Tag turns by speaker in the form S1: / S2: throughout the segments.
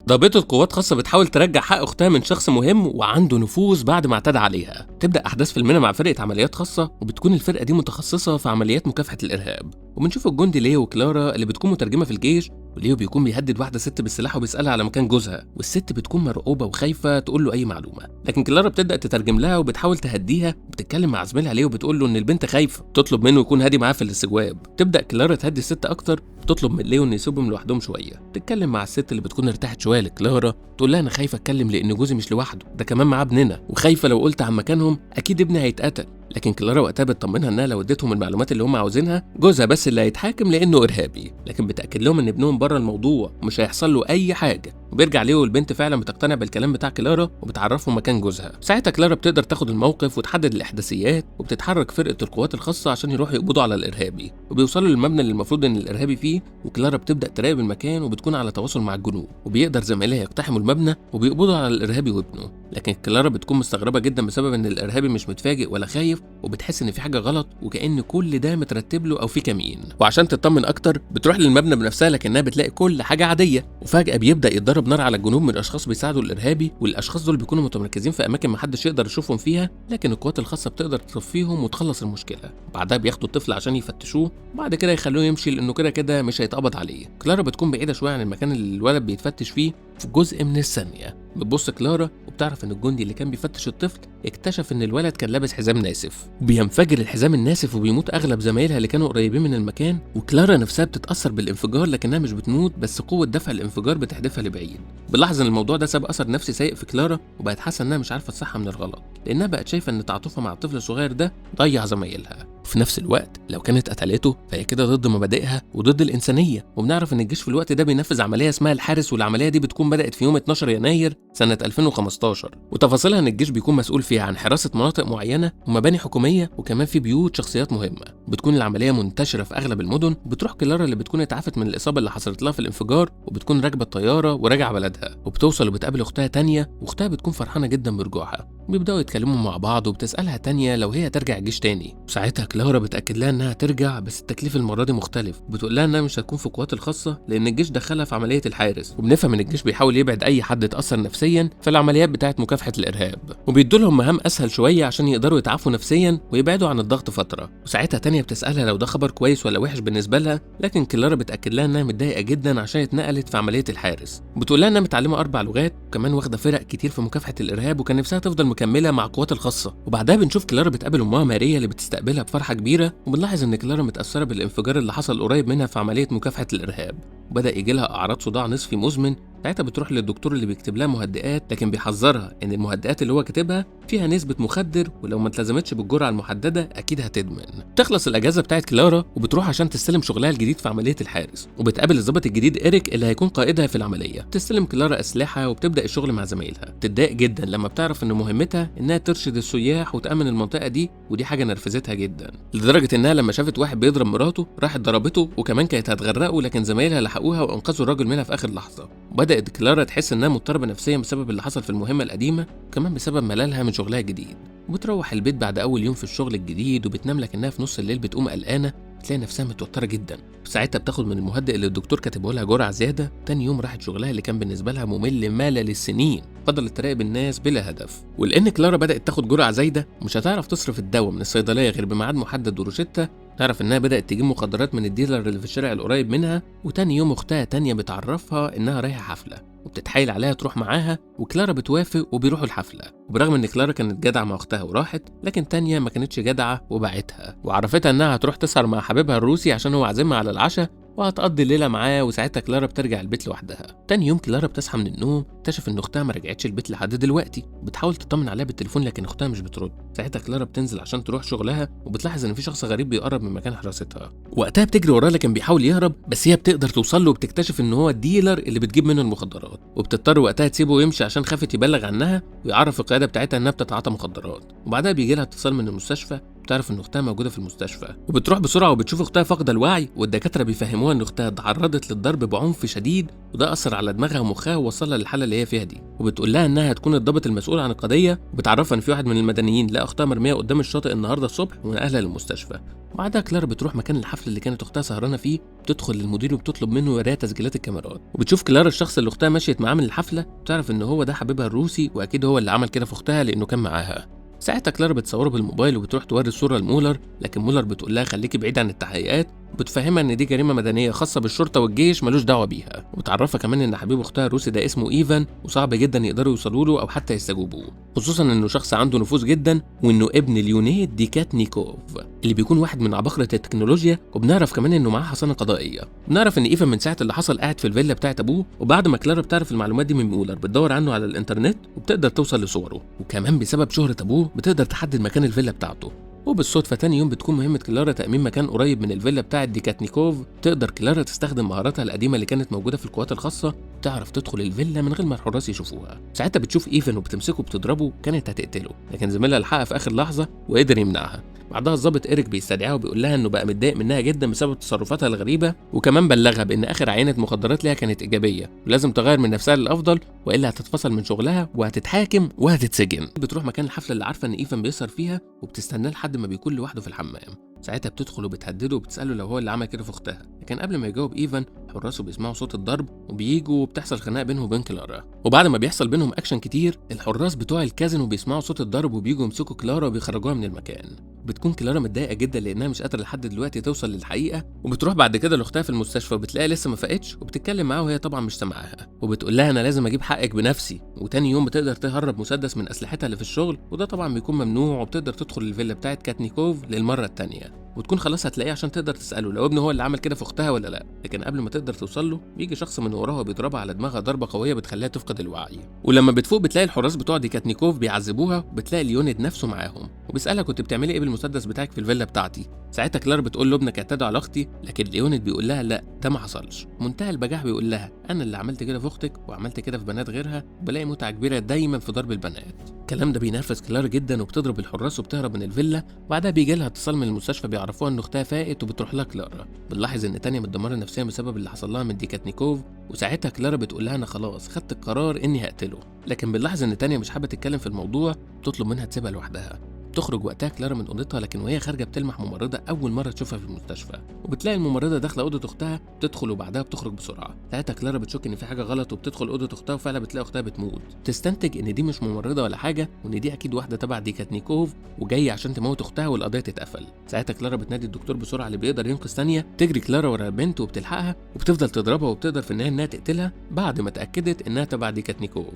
S1: ضابطة قوات خاصة بتحاول ترجع حق أختها من شخص مهم وعنده نفوذ بعد ما اعتدى عليها. تبدأ أحداث فيلمنا مع فرقة عمليات خاصة، وبتكون الفرقة دي متخصصة في عمليات مكافحة الإرهاب، وبنشوف الجندي ليو وكلارا اللي بتكون مترجمة في الجيش، وليو بيكون بيهدد واحدة ست بالسلاح وبيسألها على مكان جوزها، والست بتكون مرعوبة وخايفة تقول له أي معلومة، لكن كلارا بتبدأ تترجم لها وبتحاول تهديها، وبتتكلم مع زميلها ليو بتقول له إن البنت خايفة، تطلب منه يكون هادي معاها في الاستجواب. تبدأ كلارا تهدي الست أكتر، تطلب من ليو إنه يسيبهم لوحدهم شوية. تتكلم مع الست اللي بتكون ارتاحت شوية لكلارا، تقول لها أنا خايفة أتكلم لأن جوزي مش لوحده، ده كمان معاه ابننا، وخايفة لو قلت عن مكانهم أكيد ابني هيتقتل. لكن كلارا وقتها بتطمنها انها لو اديتهم المعلومات اللي هم عاوزينها جوزها بس اللي هيتحاكم لانه ارهابي، لكن بتاكد لهم ان ابنهم بره الموضوع ومش هيحصل له اي حاجه. وبيرجع ليه والبنت فعلا بتقتنع بالكلام بتاع كلارا وبتعرفه مكان جوزها. ساعتها كلارا بتقدر تاخد الموقف وتحدد الاحداثيات، وبتتحرك فرقه القوات الخاصه عشان يروحوا يقبضوا على الارهابي، وبيوصلوا للمبنى اللي المفروض ان الارهابي فيه، وكلارا بتبدا تراقب المكان وبتكون على تواصل مع الجنود، وبيقدر زمايلها يقتحموا المبنى وبيقبضوا على الارهابي وابنه. لكن كلارا بتكون مستغربه جدا بسبب ان الارهابي مش متفاجئ ولا خايف، وبتحس ان في حاجه غلط وكأن كل ده مترتب له او في كمين. وعشان تطمن اكتر بتروح للمبنى بنفسها، لكنها بتلاقي كل حاجه عاديه، وفجاه بيبدا يتضرب نار على الجنوب من اشخاص بيساعدوا الارهابي، والاشخاص دول بيكونوا متمركزين في اماكن محدش يقدر يشوفهم فيها، لكن القوات الخاصه بتقدر تطفيهم وتخلص المشكله. بعدها بياخدوا الطفل عشان يفتشوه، وبعد كده يخلوه يمشي لانه كده كده مش هيتقبض عليه. كلارا بتكون بعيده شويه عن المكان اللي الولد بيتفتش فيه في جزء من الثانيه. بتبص كلارا وبتعرف ان الجندي اللي كان بيفتش الطفل اكتشف ان الولد كان لابس حزام ناسف، وبينفجر الحزام الناسف وبيموت اغلب زمايلها اللي كانوا قريبين من المكان. وكلارا نفسها بتتاثر بالانفجار لكنها مش بتموت، بس قوه دفع الانفجار بتحدفها لبعيد. بنلاحظ ان الموضوع ده ساب اثر نفسي سيء في كلارا، وبقت حاسه انها مش عارفه تصحى من الغلط، لانها بقت شايفه ان تعاطفها مع الطفل الصغير ده ضيع زمايلها. في نفس الوقت لو كانت قتلته فهي كده ضد مبادئها وضد الإنسانية. وبنعرف إن الجيش في الوقت ده بينفذ عملية اسمها الحارس، والعملية دي بتكون بدأت في يوم 12 يناير سنة 2015، وتفاصيلها إن الجيش بيكون مسؤول فيها عن حراسة مناطق معينة ومباني حكومية، وكمان في بيوت شخصيات مهمة. بتكون العملية منتشرة في أغلب المدن. بتروح كلارا اللي بتكون اتعافت من الإصابة اللي حصلت لها في الانفجار، وبتكون راكبة الطيارة وراجعة بلدها، وبتوصل وبتقابل أختها تانية، وأختها بتكون فرحانة جدا برجوعها. بيبدأوا يتكلموا مع بعض، وبتسألها تانية لو هي ترجع الجيش تاني. وساعتها كلارا بتأكد لها انها ترجع، بس التكليف المره دي مختلف. بتقول لها انها مش هتكون في القوات الخاصه لان الجيش دخلها في عمليه الحارس، وبنفهم ان الجيش بيحاول يبعد اي حد اتاثر نفسيا في العمليات بتاعه مكافحه الارهاب، وبيدوا لهم مهام اسهل شويه عشان يقدروا يتعافوا نفسيا ويبعدوا عن الضغط فتره. وساعتها تانية بتسالها لو ده خبر كويس ولا وحش بالنسبه لها، لكن كلارا بتاكد لها انها متضايقه جدا عشان اتنقلت في عمليه الحارس. بتقول لها انها متعلمه 4 لغات، وكمان واخده فرق كتير في مكافحه الارهاب، وكان نفسها تفضل مكمله مع القوات الخاصه. وبعدها بنشوف كلارا بتقابل امها ماريا اللي بتستقبلها بفرحه كبيره، وبنلاحظ ان كلارا متأثرة بالانفجار اللي حصل قريب منها في عملية مكافحة الإرهاب، وبدأ يجي لها أعراض صداع نصفي مزمن. ساعتها بتروح للدكتور اللي بيكتب لها مهدئات، لكن بيحذرها ان المهدئات اللي هو كاتبها فيها نسبة مخدر، ولو ما التزمتش بالجرعة المحددة اكيد هتدمن. تخلص الاجازة بتاعت كلارا وبتروح عشان تستلم شغلها الجديد في عملية الحارس، وبتقابل الضابط الجديد إيريك اللي هيكون قائدها في العملية. تستلم كلارا اسلحة وبتبدأ الشغل مع زمايلها. تتضايق جدا لما بتعرف ان مهمتها انها ترشد السياح وتأمن المنطقة دي، ودي حاجة نرفزتها جدا، لدرجة انها لما شافت واحد بيضرب مراته راحت ضربته، وكمان كانت هتغرقه، لكن زمايلها لحقوها وانقذوا الراجل منها في اخر لحظة. وبدأت كلارا تحس انها مضطربه نفسيا بسبب اللي حصل في المهمه القديمه، وكمان بسبب مللها من شغلها الجديد. وبتروح البيت بعد اول يوم في الشغل الجديد، وبتنام لكنها في نص الليل بتقوم قلقانه، بتلاقي نفسها متوتره جدا. ساعتها بتاخد من المهدئ اللي الدكتور كاتبه لها جرعه زياده. تاني يوم راحت شغلها اللي كان بالنسبه لها ممل مالة للسنين، فضلت تراقب الناس بلا هدف. ولان كلارا بدات تاخد جرعه زايده مش هتعرف تصرف الدواء من الصيدليه غير بميعاد محدد وروشته، تعرف انها بدات تجيب مخدرات من الديلر اللي في الشارع القريب منها. وتاني يوم اختها تانية بتعرفها انها رايحه حفله، وبتتحايل عليها تروح معاها، وكلارا بتوافق وبيروحوا الحفله. وبرغم ان كلارا كانت جدعه مع اختها وراحت، لكن تانية ما كانتش جدعه وباعتها، وعرفتها انها هتروح تسهر مع حبيبها الروسي عشان هو عازمها على العشاء وهتقضي الليله معاه. وساعتها كلارا بترجع البيت لوحدها. تاني يوم كلارا بتصحى من النوم تكتشف ان اختها ما رجعتش البيت لحد دلوقتي. بتحاول تطمن عليها بالتليفون لكن اختها مش بترد. ساعتها كلارا بتنزل عشان تروح شغلها، وبتلاحظ ان في شخص غريب بيقرب من مكان حراستها. وقتها بتجري وراه لكن بيحاول يهرب، بس هي بتقدر توصل له وبتكتشف ان هو الديلر اللي بتجيب منه المخدرات، وبتضطر وقتها تسيبه ويمشي عشان خافت يبلغ عنها ويعرف القياده بتاعتها انها بتتعاطى مخدرات. وبعدها بيجي لها اتصال من المستشفى، بتعرف ان اختها موجوده في المستشفى، وبتروح بسرعه وبتشوف اختها فاقده الوعي، والدكاتره بيفهموها ان اختها اتعرضت للضرب بعنف شديد، وده اثر على دماغها ومخها ووصلها للحاله اللي اللي هي فيها دي، وبتقول لها انها هتكون الضابط المسؤول عن القضيه، وبتعرفها ان في واحد من المدنيين لقى اختها مرميه قدام الشاطئ النهارده الصبح ونقلها للمستشفى. وبعدها كلارا بتروح مكان الحفل اللي كانت اختها سهرانه فيه، بتدخل للمدير وبتطلب منه يوريها تسجيلات الكاميرات، وبتشوف كلارا الشخص اللي اختها مشيت معاه من الحفله، بتعرف ان هو ده حبيبها الروسي، واكيد هو اللي عمل كده في اختها لانه كان معاها. ساعتها كلارا بتصوره بالموبايل وبتروح توري الصوره لمولر، لكن مولر بتقول لها خليكي بعيد عن التحقيقات، وبتفهمها ان دي جريمه مدنيه خاصه بالشرطه والجيش ملوش دعوه بيها، وبتعرفها كمان ان حبيب اختها الروسي ده اسمه ايفان، وصعب جدا يقدروا يوصلوا له او حتى يستجوبوه، خصوصا انه شخص عنده نفوذ جدا، وانه ابن ليونيد ديكاتنيكوف اللي بيكون واحد من عباقرة التكنولوجيا. وبنعرف كمان انه معاه حصانه قضائيه. بنعرف ان ايفان من ساعه اللي حصل قاعد في الفيلا بتاعت ابوه، وبعد ما كلارا بتعرف المعلومات دي من مولر بتدور عنه على الانترنت وبتقدر توصل لصوره، وكمان بسبب شهره ابوه بتقدر تحدد مكان الفيلا بتاعته. وبالصدفه تاني يوم بتكون مهمه كلارا تامين مكان قريب من الفيلا بتاعت ديكاتنيكوف. تقدر كلارا تستخدم مهاراتها القديمه اللي كانت موجوده في القوات الخاصه، تعرف تدخل الفيلا من غير ما الحراس يشوفوها. ساعتها بتشوف ايفان وبتمسكه بتضربه، كانت هتقتله لكن زميلها لحقها في اخر لحظه وقدر يمنعها. بعدها الضابط إيريك بيستدعيها وبيقول لها انه بقى متضايق منها جدا بسبب تصرفاتها الغريبه، وكمان بلغها بان اخر عينه مخدرات ليها كانت ايجابيه ولازم تغير من نفسها للافضل والا هتتفصل من شغلها وهتتحاكم وهتتسجن. بتروح مكان الحفله اللي عارفه ان ايفان بيسهر فيها وبتستناه لحد ما بيكون لوحده في الحمام. ساعتها بتدخل وبتهدده وبتساله لو هو اللي عمل كده في اختها، لكن قبل ما يجاوب ايفان حراسه بيسمعوا صوت الضرب وبييجوا وبتحصل خناقه بينهم وبين كلارا. وبعد ما بيحصل بينهم اكشن كتير، الحراس بتوع الكازينو بيسمعوا صوت الضرب وبييجوا يمسكوا كلارا وبيخرجوها من المكان. بتكون كلارا متضايقه جدا لانها مش قادره لحد دلوقتي توصل للحقيقه، وبتروح بعد كده لاختها في المستشفى وبتلاقيها لسه ما فاقتش وبتتكلم معاها وهي طبعا مش سامعاها، وبتقول لها انا لازم اجيب حقك بنفسي. وتاني يوم بتقدر تهرب مسدس من اسلحتها اللي في الشغل، وده طبعا بيكون ممنوع، وبتقدر تدخل الفيلا بتاعت كاتنيكوف للمره الثانيه، وتكون خلاص هتلاقيه عشان تقدر تساله لو ابنه هو اللي عمل كده في اختها ولا لا. لكن قبل ما تقدر توصل له بيجي شخص من وراها وبيضربها على دماغها ضربه قويه بتخليها تفقد الوعي. ولما بتفوق بتلاقي الحراس بتوع ديكاتنيكوف بيعذبوها، وبتلاقي ليونيد نفسه معاهم وبيسالها كنت بتعملي ايه بالمسدس بتاعك في الفيلا بتاعتي. ساعتها كلارا بتقول له ابنك اعتدى على اختي، لكن ليونيد بيقول لها لا ده ما حصلش. منتهى البجاح بيقول لها انا اللي عملت كده في اختك وعملت كده في بنات غيرها، وبلاقي متعه كبيره دايما في ضرب البنات. الكلام ده بينرفز كلارا جدا وبتضرب الحراس وبتهرب من الفيلا. وبعدها بيجي لها اتصال من المستشفى بيعرفوها ان اختها فاقت وبتروح لها كلارا. بنلاحظ ان تانية متدمره نفسيا بسبب اللي حصل لها من ديكاتنيكوف، وساعتها كلارا بتقول لها انا خلاص خدت القرار اني هقتله. لكن بنلاحظ ان تانية مش حابه تتكلم في الموضوع، بتطلب منها تسيبها لوحدها. بتخرج وقتها كلارا من اوضتها، لكن وهي خارجه بتلمح ممرضه اول مره تشوفها في المستشفى، وبتلاقي الممرضه داخله اوضه اختها، بتدخل وبعدها بتخرج بسرعه. ساعتها كلارا بتشك ان في حاجه غلط وبتدخل اوضه اختها، وفعلا بتلاقي اختها بتموت. تستنتج ان دي مش ممرضه ولا حاجه، وان دي اكيد واحده تبع ديكاتنيكوف وجايه عشان تموت اختها والقضيه تتقفل. ساعتها كلارا بتنادي الدكتور بسرعه اللي بيقدر ينقذ ثانيه، تجري كلارا ورا البنت وبتلحقها وبتفضل تضربها، وبتقدر في النهايه انها تقتلها بعد ما اتاكدت انها تبع ديكاتنيكوف.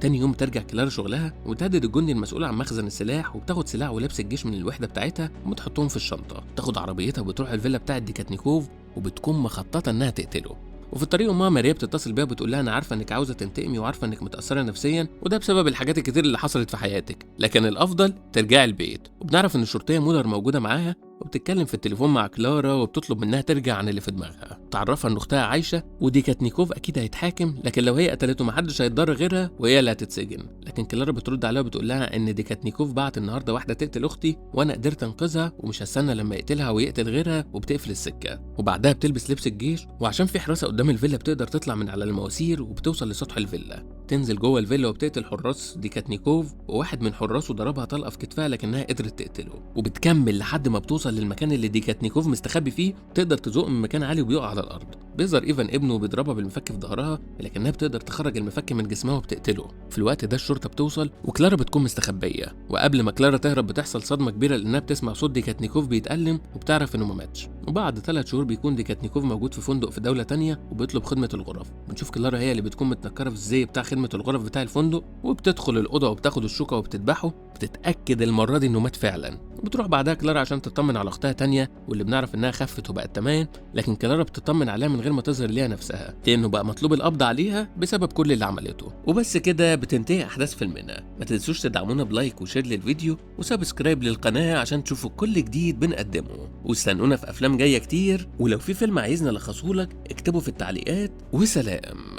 S1: تاني يوم ترجع كلارا شغلها وتهدد الجندي المسؤول عن مخزن السلاح، وبتاخد سلاح ولبس الجيش من الوحده بتاعتها وبتحطهم في الشنطه. تاخد عربيتها وبتروح الفيلا بتاعت ديكاتنيكوف، وبتكون مخططه انها تقتله. وفي الطريق امها ماريا بتتصل بيها وبتقول لها انا عارفه انك عاوزه تنتقمي وعارفه انك متاثره نفسيا، وده بسبب الحاجات الكتير اللي حصلت في حياتك، لكن الافضل ترجعي البيت. وبنعرف ان الشرطيه مولر موجوده معاها وبتتكلم في التليفون مع كلارا وبتطلب منها ترجع عن اللي في دماغها. تعرفها ان اختها عايشه وديكاتنيكوف اكيد هيتحاكم، لكن لو هي قتلته محدش هيتضر غيرها وهي اللي هتتسجن. لكن كلارا بترد عليها وبتقول لها ان ديكاتنيكوف بعت النهارده واحده تقتل اختي وانا قدرت انقذها ومش هستنى لما يقتلها ويقتل غيرها، وبتقفل السكه. وبعدها بتلبس لبس الجيش، وعشان في حراسه قدام الفيلا بتقدر تطلع من على المواسير وبتوصل لسطح الفيلا. تنزل جوه الفيلا وبتقتل حراس ديكاتنيكوف، وواحد من حراسه ضربها طلقه في كتفها لكنها قدرت تقتله. وبتكمل لحد ما بتوصل للمكان اللي ديكاتنيكوف مستخبي فيه، تقدر تزق من مكان عالي وبيقع على الارض. بيظهر ايفان ابنه وبيضربها بالمفك في ظهرها، لكنها بتقدر تخرج المفك من جسمها وبتقتله. في الوقت ده الشرطه بتوصل وكلارا بتكون مستخبيه، وقبل ما كلارا تهرب بتحصل صدمه كبيره لانها بتسمع صوت ديكاتنيكوف بيتألم وبتعرف انه ما ماتش. وبعد 3 شهور بيكون ديكاتنيكوف موجود في فندق في دوله تانية وبيطلب خدمه الغرف. بنشوف كلارا هي اللي بتكون متنكره في الزي بتاع خدمه الغرف بتاع الفندق، وبتدخل الاوضه وبتاخد الشوكه وبتذبحه، بتتاكد المره دي انه مات فعلا. وبتروح بعدها كلارا عشان تطمن على اختها تانية واللي بنعرف انها خفت وبقت تمام، لكن كلارا بتطمن عليها من غير ما تظهر ليها نفسها لانه بقى مطلوب القبض عليها بسبب كل اللي عملته. وبس كده بتنتهي احداث فيلمنا. ما تنسوش تدعمونا بلايك وشير للفيديو وسبسكرايب للقناه عشان تشوفوا كل جديد بنقدمه، واستنونا في افلام جايه كتير. ولو في فيلم عايزنا نلخصهولك اكتبه في التعليقات، وسلام.